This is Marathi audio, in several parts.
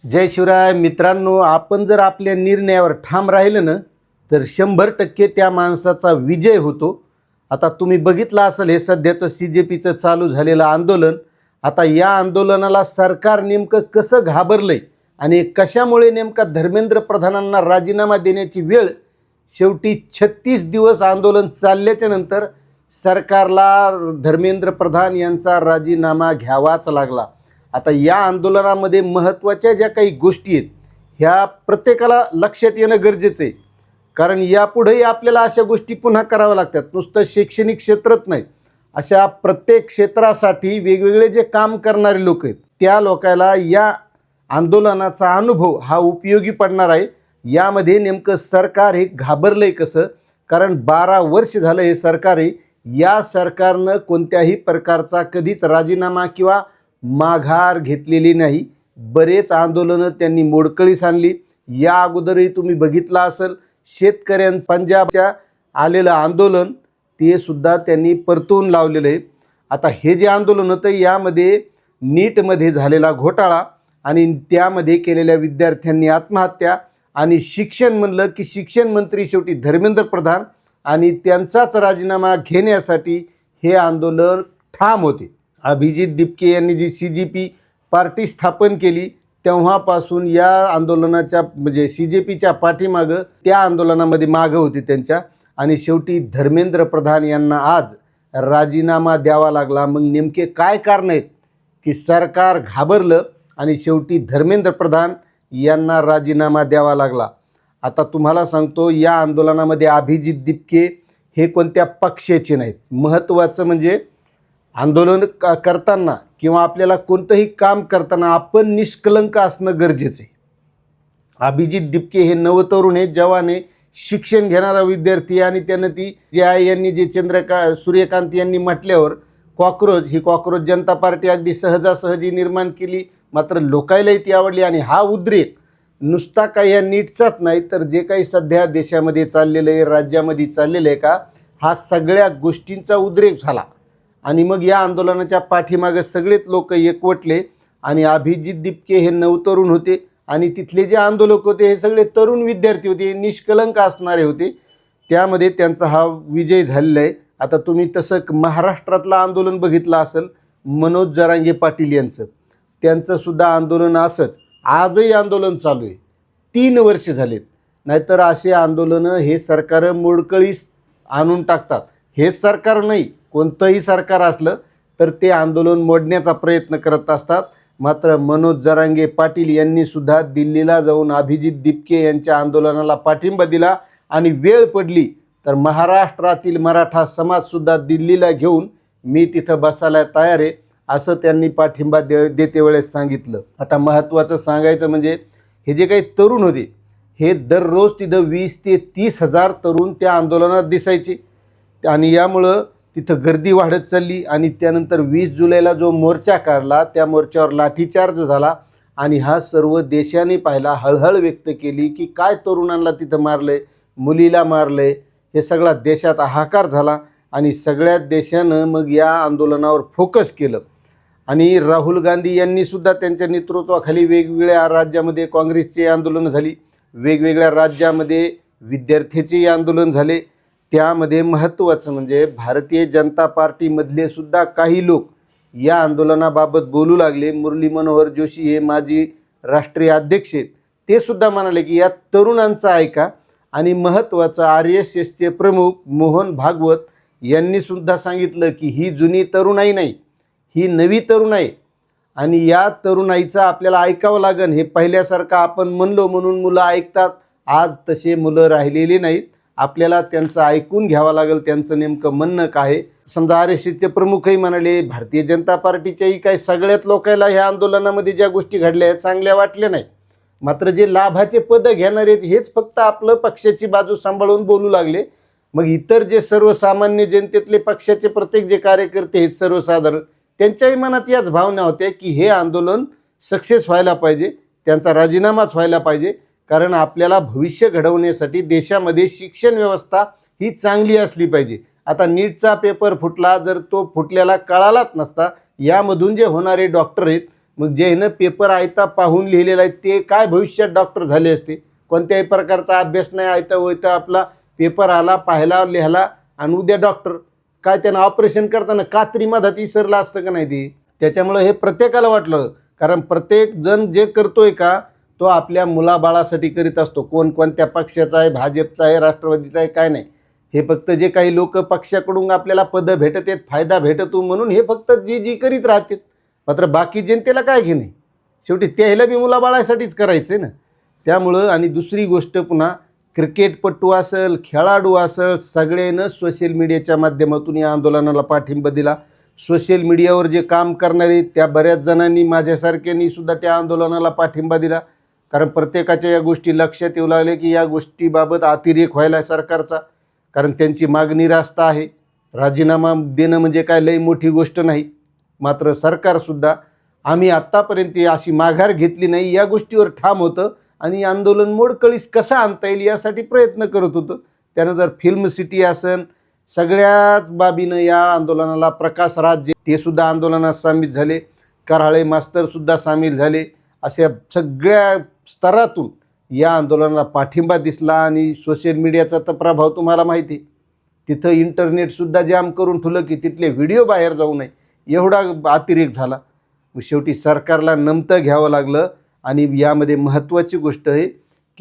जय शिवराय मित्रांनो, आपण जर आपल्या निर्णयावर ठाम राहिलं ना तर 100% त्या माणसाचा विजय होतो। आता तुम्ही बघितलं असेल हे सध्याचं CJPचं चालू झालेलं आंदोलन। आता या आंदोलनाला सरकार नेमकं कसं घाबरलंय आणि कशामुळे नेमका धर्मेंद्र प्रधानांना राजीनामा देण्याची वेळ शेवटी 36 दिवस आंदोलन चालल्याच्या नंतर सरकारला धर्मेंद्र प्रधान यांचा राजीनामा घ्यावाच लागला। आता या आंदोलनामध्ये महत्त्वाच्या ज्या काही गोष्टी आहेत ह्या प्रत्येकाला लक्षात येणं गरजेचं आहे, कारण यापुढेही आपल्याला अशा गोष्टी पुन्हा कराव्या लागतात। नुसतं शैक्षणिक क्षेत्रच नाही, अशा प्रत्येक क्षेत्रासाठी वेगवेगळे जे काम करणारे लोक आहेत त्या लोकांना या आंदोलनाचा अनुभव हा उपयोगी पडणार आहे। यामध्ये नेमकं सरकार हे घाबरलंय कसं, कारण 12 वर्ष झालं हे सरकार आहे, या सरकारनं कोणत्याही प्रकारचा कधीच राजीनामा किंवा माघार घेतलेली नाही। बरेच आंदोलनं त्यांनी मोडकळीस आणली। या अगोदरही तुम्ही बघितलं असेल शेतकऱ्यांचं पंजाबच्या आलेलं आंदोलन ते सुद्धा त्यांनी परतून लावलेलं आहे। आता हे जे आंदोलन होतं यामध्ये नीटमध्ये झालेला घोटाळा आणि त्यामध्ये केलेल्या विद्यार्थ्यांनी आत्महत्या आणि शिक्षण म्हणलं की शिक्षण मंत्री शेवटी धर्मेंद्र प्रधान आणि त्यांचाच राजीनामा घेण्यासाठी हे आंदोलन ठाम होते। अभिजित दिपके यांनी जी CJP पार्टी स्थापन केली तेव्हापासून या आंदोलनाच्या म्हणजे CJPच्या पाठीमागं त्या आंदोलनामध्ये मागं होती त्यांच्या, आणि शेवटी धर्मेंद्र प्रधान यांना आज राजीनामा द्यावा लागला। मग नेमके काय कारण आहेत की सरकार घाबरलं आणि शेवटी धर्मेंद्र प्रधान यांना राजीनामा द्यावा लागला। आता तुम्हाला सांगतो या आंदोलनामध्ये अभिजित दिपके हे कोणत्या पक्षाचे नाहीत। महत्त्वाचं म्हणजे आंदोलन करताना किंवा आपल्याला कोणतंही काम करताना आपण निष्कलंक असणं गरजेचं आहे। अभिजित दिपके हे नवतरुण हे जवान आहे, शिक्षण घेणारा विद्यार्थी, आणि त्यानं ती जे आहे यांनी जे सूर्यकांत यांनी म्हटल्यावर ही कॉक्रोच जनता पार्टी अगदी सहजासहजी निर्माण केली, मात्र लोकायलाही ती आवडली। आणि हा उद्रेक नुसता काही या नीटचाच नाही तर जे काही सध्या देशामध्ये चाललेलं आहे, राज्यामध्ये चाललेलं आहे का, हा सगळ्या गोष्टींचा उद्रेक झाला। आणि मग या आंदोलनाच्या पाठीमागे सगळेच लोक एकवटले आणि अभिजित दिपके हे नवतरुण होते आणि तिथले जे आंदोलक होते हे सगळे तरुण विद्यार्थी होते, निष्कलंक असणारे होते, त्यामध्ये त्यांचा हा विजय झालेला आहे। आता तुम्ही तसं महाराष्ट्रातलं आंदोलन बघितलं असेल, मनोज जरांगे पाटील त्यांचं सुद्धा आंदोलन असंच आजही आंदोलन चालू आहे, 3 वर्ष झालेत। नाहीतर असे आंदोलनं हे सरकार मोडकळीस आणून टाकतात। हे सरकार नाही, कोणतंही सरकार असलं तर ते आंदोलन मोडण्याचा प्रयत्न करत असतात। मात्र मनोज जरांगे पाटील यांनी सुद्धा दिल्लीला जाऊन अभिजित दिपके यांच्या आंदोलनाला पाठिंबा दिला आणि वेळ पडली तर महाराष्ट्रातील मराठा समाजसुद्धा दिल्लीला घेऊन मी तिथं बसायला तयार आहे असं त्यांनी पाठिंबा देते वेळेस सांगितलं। आता महत्त्वाचं सांगायचं म्हणजे हे जे काही तरुण होते हे दररोज तिथं 20 ते 30 हजार तरुण त्या आंदोलनात दिसायचे आणि यामुळं तिथं गर्दी वाढत चालली। आणि त्यानंतर 20 जुलैला जो मोर्चा काढला त्या मोर्चावर लाठीचार्ज झाला आणि हा सर्व देशाने पाहिला, हळहळ व्यक्त केली की काय तरुणांना तिथं मारलंय, मुलीला मारलंय, हे सगळा देशात हाहाकार झाला आणि सगळ्या देशानं मग या आंदोलनावर फोकस केलं। आणि राहुल गांधी यांनी सुद्धा त्यांच्या नेतृत्वाखाली वेगवेगळ्या राज्यामध्ये काँग्रेसचे आंदोलन झाली, वेगवेगळ्या राज्यामध्ये विद्यार्थ्याचे आंदोलन झाले। त्यामध्ये महत्त्वाचं म्हणजे भारतीय जनता पार्टीमधले सुद्धा काही लोक या आंदोलनाबाबत बोलू लागले। मुरली मनोहर जोशी हे माजी राष्ट्रीय अध्यक्ष आहेत, ते सुद्धा म्हणाले की या तरुणांचं ऐका। आणि महत्त्वाचं RSSचे प्रमुख मोहन भागवत यांनी सुद्धा सांगितलं की ही जुनी तरुणाई नाही, ही नवी तरुणाई, आणि या तरुणाईचं आपल्याला ऐकावं लागेल। हे पहिल्यासारखं आपण म्हणलो म्हणून मुलं ऐकतात, आज तसे मुलं राहिलेली नाहीत, आपल्याला त्यांचं ऐकून घ्यावं लागेल, त्यांचं नेमकं म्हणणं काय। समजा RSSचे प्रमुखही म्हणाले, भारतीय जनता पार्टीच्याही काही सगळ्याच लोकांना ह्या आंदोलनामध्ये ज्या गोष्टी घडल्या आहेत चांगल्या वाटल्या नाही, मात्र जे लाभाचे पदं घेणार आहेत हेच फक्त आपलं पक्षाची बाजू सांभाळून बोलू लागले। मग इतर जे सर्वसामान्य जनतेतले पक्षाचे प्रत्येक जे कार्यकर्ते आहेत सर्वसाधारण, त्यांच्याही मनात याच भावना होत्या की हे आंदोलन सक्सेस व्हायला पाहिजे, त्यांचा राजीनामाच व्हायला पाहिजे, कारण आपल्याला भविष्य घडवण्यासाठी देशामध्ये शिक्षण व्यवस्था ही चांगली असली पाहिजे। आता नीटचा पेपर फुटला, जर तो फुटलेला कळालाच नसता, यामधून जे होणारे डॉक्टर आहेत मग ज्यानं पेपर आयता पाहून लिहिलेला आहे ते काय भविष्यात डॉक्टर झाले असते? कोणत्याही प्रकारचा अभ्यास नाही, आयता वयता आपला पेपर आला, पाहिला, लिहिला आणि उद्या डॉक्टर. काय त्यानं ऑपरेशन करताना कात्री मधात विसरलं असतं का नाही ते? त्याच्यामुळं हे प्रत्येकाला वाटलं, कारण प्रत्येक जण जे करतोय का तो आपल्या मुलाबाळासाठी करीत असतो. कोण कोणत्या पक्षाचा आहे, भाजपचा आहे, राष्ट्रवादीचा आहे, काय नाही. हे फक्त जे काही लोक पक्षाकडून आपल्याला पदं भेटत आहेत, फायदा भेटतो म्हणून हे फक्त जी करीत राहतात. मात्र बाकी जनतेला काय घेणे? शेवटी त्याला बी मुलाबाळासाठीच करायचं आहे ना. त्यामुळं आणि दुसरी गोष्ट पुन्हा क्रिकेटपटू असेल, खेळाडू असेल, सगळ्यांनं सोशल मीडियाच्या माध्यमातून या आंदोलनाला पाठिंबा दिला. सोशल मीडियावर जे काम करणारे त्या बऱ्याच जणांनी माझ्यासारख्यांनी सुद्धा त्या आंदोलनाला पाठिंबा दिला. कारण प्रत्येकाच्या या गोष्टी लक्षात येऊ लागले की या गोष्टीबाबत अतिरेक व्हायला सरकारचा. कारण त्यांची मागणी रास्त आहे. राजीनामा देणं म्हणजे काय लई मोठी गोष्ट नाही. मात्र सरकारसुद्धा आम्ही आत्तापर्यंत अशी माघार घेतली नाही या गोष्टीवर ठाम होतं आणि आंदोलन मोडकळीस कसं आणता येईल यासाठी प्रयत्न करत होतं. त्यानंतर फिल्म सिटी असन सगळ्याच बाबीनं या आंदोलनाला प्रकाश राज ते सुद्धा आंदोलनात सामील झाले. कराळे मास्तरसुद्धा सामील झाले. अशा सगळ्या स्तरातून या आंदोलनाला पाठिंबा दिसला आणि सोशल मीडियाचा तर प्रभाव तुम्हाला माहिती आहे. तिथं इंटरनेटसुद्धा जाम करून ठेवलं की तिथले व्हिडिओ बाहेर जाऊ नये एवढा अतिरेक झाला. शेवटी सरकारला नमतं घ्यावं लागलं. आणि यामध्ये महत्त्वाची गोष्ट आहे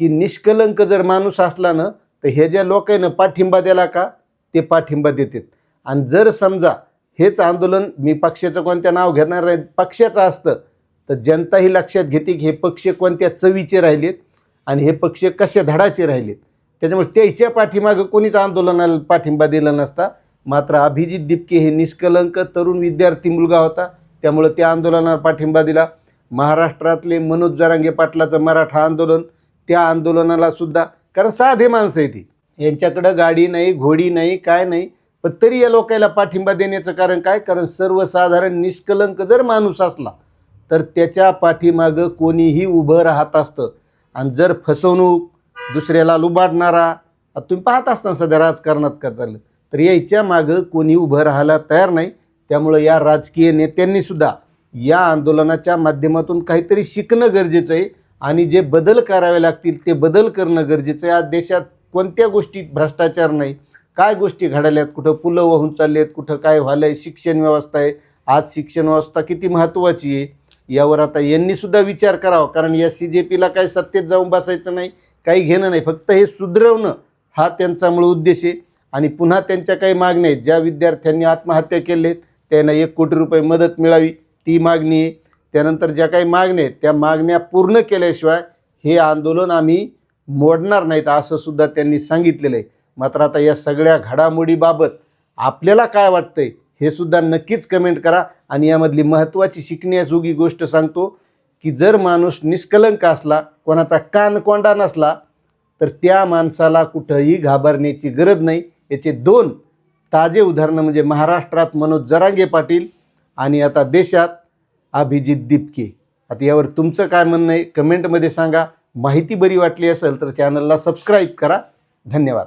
की निष्कलंक जर माणूस असला ना तर हे ज्या लोकांना पाठिंबा दिला का ते पाठिंबा देतात. आणि जर समजा हेच आंदोलन मी पक्षाचं कोणत्या नाव घेणार नाही पक्षाचं असतं तर जनताही लक्षात घेते की हे पक्ष कोणत्या चवीचे राहिलेत आणि हे पक्ष कशा धडाचे राहिलेत. त्याच्यामुळे त्याच्या पाठीमागं कोणीच आंदोलनाला पाठिंबा दिला नसता. मात्र अभिजित दिपके हे निष्कलंक तरुण विद्यार्थी मुलगा होता, त्यामुळं त्या आंदोलनाला पाठिंबा दिला. महाराष्ट्रातले मनोज जरांगे पाटलाचं मराठा आंदोलन, त्या आंदोलनाला सुद्धा, कारण साधे माणसं आहे ती, यांच्याकडं गाडी नाही, घोडी नाही, काय नाही, पण तरी या लोकांना पाठिंबा देण्याचं कारण काय? कारण सर्वसाधारण निष्कलंक जर माणूस असला तर त्याच्या पाठीमागं कोणीही उभं राहत असतं. आणि जर फसवणूक, दुसऱ्याला लुबाडणारा, तुम्ही पाहत असता सध्या राजकारणात का चाललं, तर याच्या मागं कोणी उभं राहायला तयार नाही. त्यामुळं या राजकीय नेत्यांनीसुद्धा या आंदोलनाच्या माध्यमातून काहीतरी शिकणं गरजेचं आहे आणि जे बदल करावे लागतील ते बदल करणं गरजेचं आहे. आज देशात कोणत्या गोष्टीत भ्रष्टाचार नाही, काय गोष्टी घडाल्यात, कुठं पुलं वाहून चाललेत, कुठं काय व्हायलं आहे, शिक्षण व्यवस्था आहे. आज शिक्षण व्यवस्था किती महत्त्वाची आहे यावर आता यांनीसुद्धा विचार करावा. कारण या CJPला काही सत्तेत जाऊन बसायचं नाही, काही घेणं नाही, फक्त हे सुधरवणं हा त्यांचा मूळ उद्देश आहे. आणि पुन्हा त्यांच्या काही मागण्या आहेत. ज्या विद्यार्थ्यांनी आत्महत्या केलेत त्यांना 1 कोटी रुपये मदत मिळावी ती मागणी आहे. त्यानंतर ज्या काही मागण्या आहेत त्या मागण्या पूर्ण केल्याशिवाय हे आंदोलन आम्ही मोडणार नाहीत असं सुद्धा त्यांनी सांगितलेलं आहे. मात्र आता या सगळ्या घडामोडीबाबत आपल्याला काय वाटतंय हे सुद्धा नक्कीच कमेंट करा. आणि यामधली महत्त्वाची शिकण्याजोगी गोष्ट सांगतो की जर माणूस निष्कलंक असला, कोणाचा कानकोंडा नसला, तर त्या माणसाला कुठंही घाबरण्याची गरज नाही. याचे 2 ताजे उदाहरणं म्हणजे महाराष्ट्रात मनोज जरांगे पाटील आणि आता देशात अभिजित दिपके. आता यावर तुमचं काय म्हणणं आहे कमेंटमध्ये सांगा. माहिती बरी वाटली असेल तर चॅनलला सबस्क्राईब करा. धन्यवाद.